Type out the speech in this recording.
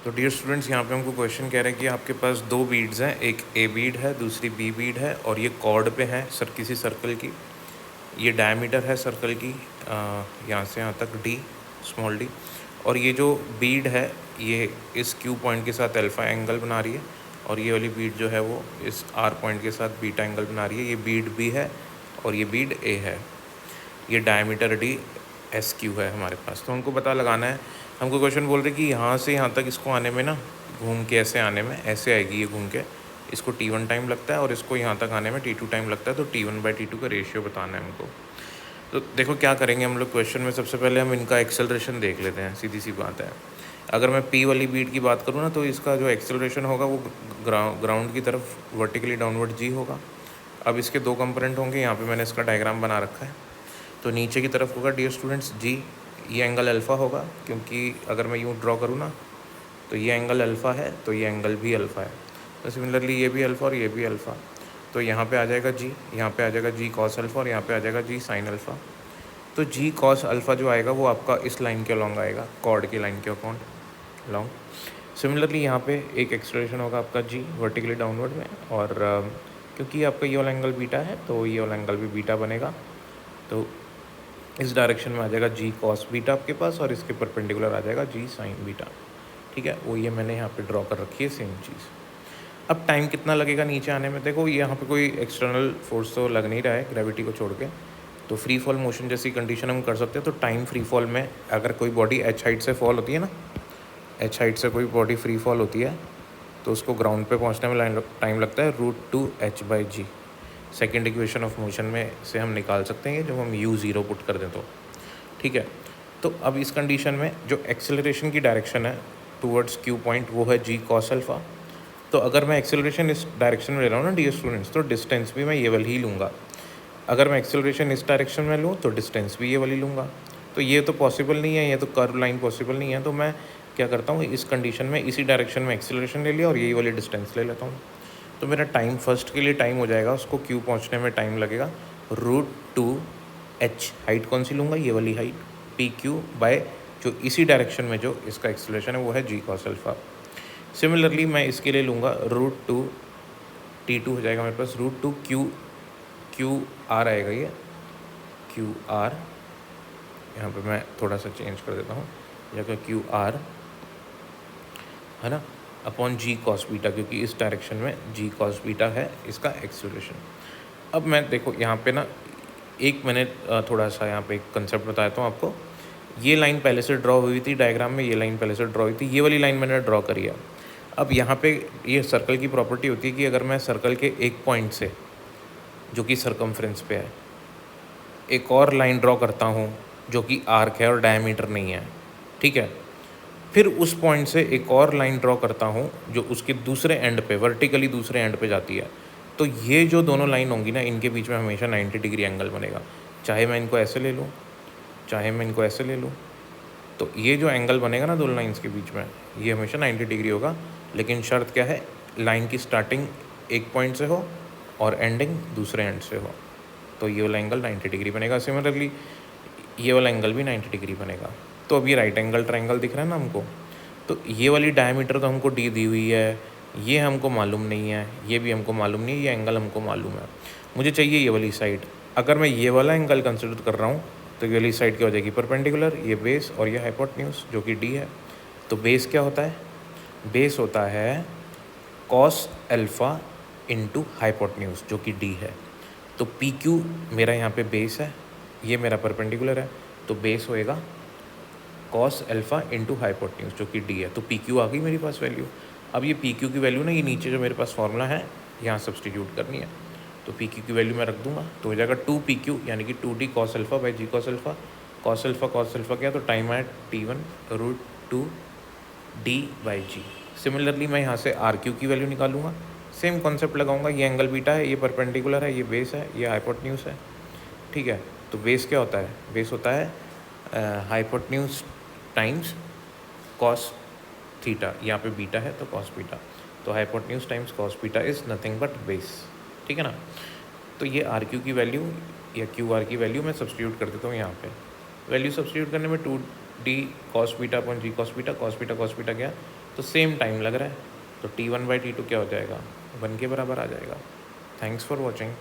तो dear students, यहाँ पे हमको क्वेश्चन कह रहे हैं कि आपके पास दो बीड्स हैं, एक ए बीड है, दूसरी बी बीड है, और ये कॉर्ड पे है किसी सर्कल की। ये डायमीटर है सर्कल की यहाँ से यहाँ तक डी, स्मॉल डी। और ये जो बीड है ये इस क्यू पॉइंट के साथ अल्फ़ा एंगल बना रही है, और ये वाली बीड जो है वो इस आर पॉइंट के साथ बीटा एंगल बना रही है। ये बीड बी है और ये बीड ए है। ये डायमीटर डी एस क्यू है हमारे पास। तो हमको पता लगाना है। हमको क्वेश्चन बोल रहे कि यहाँ से यहाँ तक इसको आने में ना, घूम के ऐसे आने में ऐसे आएगी ये घूम के, इसको T1 टाइम लगता है और इसको यहाँ तक आने में T2 टाइम लगता है। तो T1/T2 का रेशियो बताना है हमको। तो देखो क्या करेंगे हम लोग क्वेश्चन में, सबसे पहले हम इनका एक्सेलरेशन देख लेते हैं। सीधी सी बात है, अगर मैं P वाली बीट की बात करूँ ना, तो इसका जो एक्सेलरेशन होगा वो ग्राउंड की तरफ वर्टिकली डाउनवर्ड जी होगा। अब इसके दो कंपोनेंट होंगे, यहाँ पे मैंने इसका डायग्राम बना रखा है। तो नीचे की तरफ होगा डियर स्टूडेंट्स जी, ये एंगल अल्फ़ा होगा, क्योंकि अगर मैं यूँ ड्रॉ करूँ ना तो ये एंगल अल्फ़ा है, तो ये एंगल भी अल्फ़ा है। तो सिमिलरली ये भी अल्फ़ा और ये भी अल्फ़ा। तो यहाँ पे आ जाएगा जी, यहाँ पे आ जाएगा जी कॉस अल्फ़ा, और यहाँ पे आ जाएगा जी साइन अल्फ़ा। तो जी कॉस अल्फ़ा जो आएगा वो आपका इस लाइन के अलॉन्ग आएगा, कॉर्ड की लाइन के अलॉन्ग। सिमिलरली यहाँ पे एक एक्सेलरेशन होगा आपका जी वर्टिकली डाउनवर्ड में, और क्योंकि आपका ये वाला एंगल बीटा है तो ये वाला एंगल भी बीटा बनेगा। तो इस डायरेक्शन में आ जाएगा जी कॉस बीटा आपके पास, और इसके परपेंडिकुलर आ जाएगा जी साइन बीटा। ठीक है, वो ये मैंने यहाँ पे ड्रॉ कर रखी है सेम चीज़। अब टाइम कितना लगेगा नीचे आने में? देखो यहाँ पे कोई एक्सटर्नल फोर्स तो लग नहीं रहा है ग्रेविटी को छोड़ के, तो फ्री फॉल मोशन जैसी कंडीशन हम कर सकते हैं। तो टाइम फ्री फॉल में अगर कोई बॉडी एच हाइट से फॉल होती है ना, एच हाइट से कोई बॉडी फ्री फॉल होती है, तो उसको ग्राउंड पे पहुँचने में टाइम लगता है √2h/g। Second equation of motion में से हम निकाल सकते हैं जब हम u0 पुट कर दें तो। ठीक है, तो अब इस कंडीशन में जो एक्सेलरेशन की डायरेक्शन है टूवर्ड्स क्यू पॉइंट वो है जी कॉस अल्फ़ा। तो अगर मैं एक्सेलरेशन इस डायरेक्शन में ले रहा हूँ ना डियर स्टूडेंट्स, तो डिस्टेंस भी मैं ये वाली ही लूँगा। अगर मैं एक्सेलरेशन इस डायरेक्शन में लूँ तो डिस्टेंस भी ये वाली लूँगा। तो ये तो पॉसिबल नहीं है, ये तो कर्व लाइन पॉसिबल नहीं है। तो मैं क्या करता हूँ, इस कंडीशन में इसी डायरेक्शन में एक्सेलरेशन ले लिया और यही वाली डिस्टेंस ले लेता हूँ। तो मेरा टाइम फर्स्ट के लिए टाइम हो जाएगा, उसको क्यू पहुँचने में टाइम लगेगा √2h। हाइट कौन सी लूँगा? ये वाली हाइट, PQ बाय जो इसी डायरेक्शन में जो इसका एक्सेलरेशन है वो है जी कॉस अल्फ़ा। सिमिलरली मैं इसके लिए लूँगा √2T2 हो जाएगा मेरे पास √2QR आएगा, ये QR। यहाँ पे मैं थोड़ा सा चेंज कर देता हूँ, जगह QR है ना, अपॉन जी कॉस बीटा, क्योंकि इस डायरेक्शन में जी कॉस बीटा है इसका एक्सेलरेशन। अब मैं देखो यहाँ पे ना मैंने थोड़ा सा यहाँ पे एक कंसेप्ट बताता हूँ आपको। ये लाइन पहले से ड्रॉ हुई थी डायग्राम में, ये लाइन पहले से ड्रॉ हुई थी, ये वाली लाइन मैंने ड्रॉ करी है। अब यहाँ पे ये सर्कल की प्रॉपर्टी होती है कि अगर मैं सर्कल के एक पॉइंट से जो कि सरकमफ्रेंस पे है एक और लाइन ड्रॉ करता हूँ जो कि आर्क है और डायमीटर नहीं है, ठीक है, फिर उस पॉइंट से एक और लाइन ड्रॉ करता हूँ जो उसके दूसरे एंड पे वर्टिकली दूसरे एंड पे जाती है, तो ये जो दोनों लाइन होंगी ना, इनके बीच में हमेशा 90 डिग्री एंगल बनेगा। चाहे मैं इनको ऐसे ले लूँ, चाहे मैं इनको ऐसे ले लूँ, तो ये जो एंगल बनेगा ना दोनों लाइंस के बीच में, ये हमेशा 90 डिग्री होगा। लेकिन शर्त क्या है? लाइन की स्टार्टिंग एक पॉइंट से हो और एंडिंग दूसरे एंड से हो, तो ये वाला एंगल 90 डिग्री बनेगा। सिमिलरली ये वाला एंगल भी 90 डिग्री बनेगा। तो अब ये राइट एंगल ट्रायंगल दिख रहा है ना हमको, तो ये वाली डायमीटर तो हमको डी दी हुई है, ये हमको मालूम नहीं है, ये भी हमको मालूम नहीं है, ये एंगल हमको मालूम है। मुझे चाहिए ये वाली साइड। अगर मैं ये वाला एंगल कंसिडर कर रहा हूँ तो ये वाली साइड क्या हो जाएगी? परपेंडिकुलर, ये बेस और ये हाइपोटेन्यूज जो कि डी है। तो बेस क्या होता है? बेस होता है कॉस अल्फ़ा इंटू हाइपोटेन्यूज जो कि डी है। तो PQ मेरा यहाँ पे बेस है, ये मेरा परपेंडिकुलर है, तो बेस होएगा कॉस अल्फ़ा इंटू हाइपोटेन्यूज जो कि डी है। तो PQ आ गई मेरे पास वैल्यू। अब ये PQ की वैल्यू ना, ये नीचे जो मेरे पास फॉर्मूला है यहाँ सब्सटीट्यूट करनी है। तो PQ की वैल्यू मैं रख दूंगा, तो हो जाएगा 2PQ यानी कि 2D cos alpha by g cos alpha. Cos alpha क्या, तो टाइम आया T1 √2D/g। सिमिलरली मैं यहाँ से RQ की वैल्यू निकालूंगा, सेम कॉन्सेप्ट लगाऊंगा। ये एंगल बीटा है, ये परपेंडिकुलर है, ये बेस है, ये हाइपोटेन्यूज है, ठीक है। तो बेस क्या होता है? बेस होता है हाइपोटेन्यूज टाइम्स कॉस थीटा, यहाँ पे बीटा है तो कॉस बीटा, तो hypotenuse times cos beta is nothing but base, ठीक है ना। तो ये RQ की वैल्यू या QR की वैल्यू मैं सब्सटीट्यूट कर देता हूँ यहाँ पे। वैल्यू सब्सटीट्यूट करने में डी कॉस बीटा अपॉन जी कॉस बीटा गया, तो सेम टाइम लग रहा है, तो T1/T2 क्या हो जाएगा, 1 के बराबर आ जाएगा। Thanks for watching.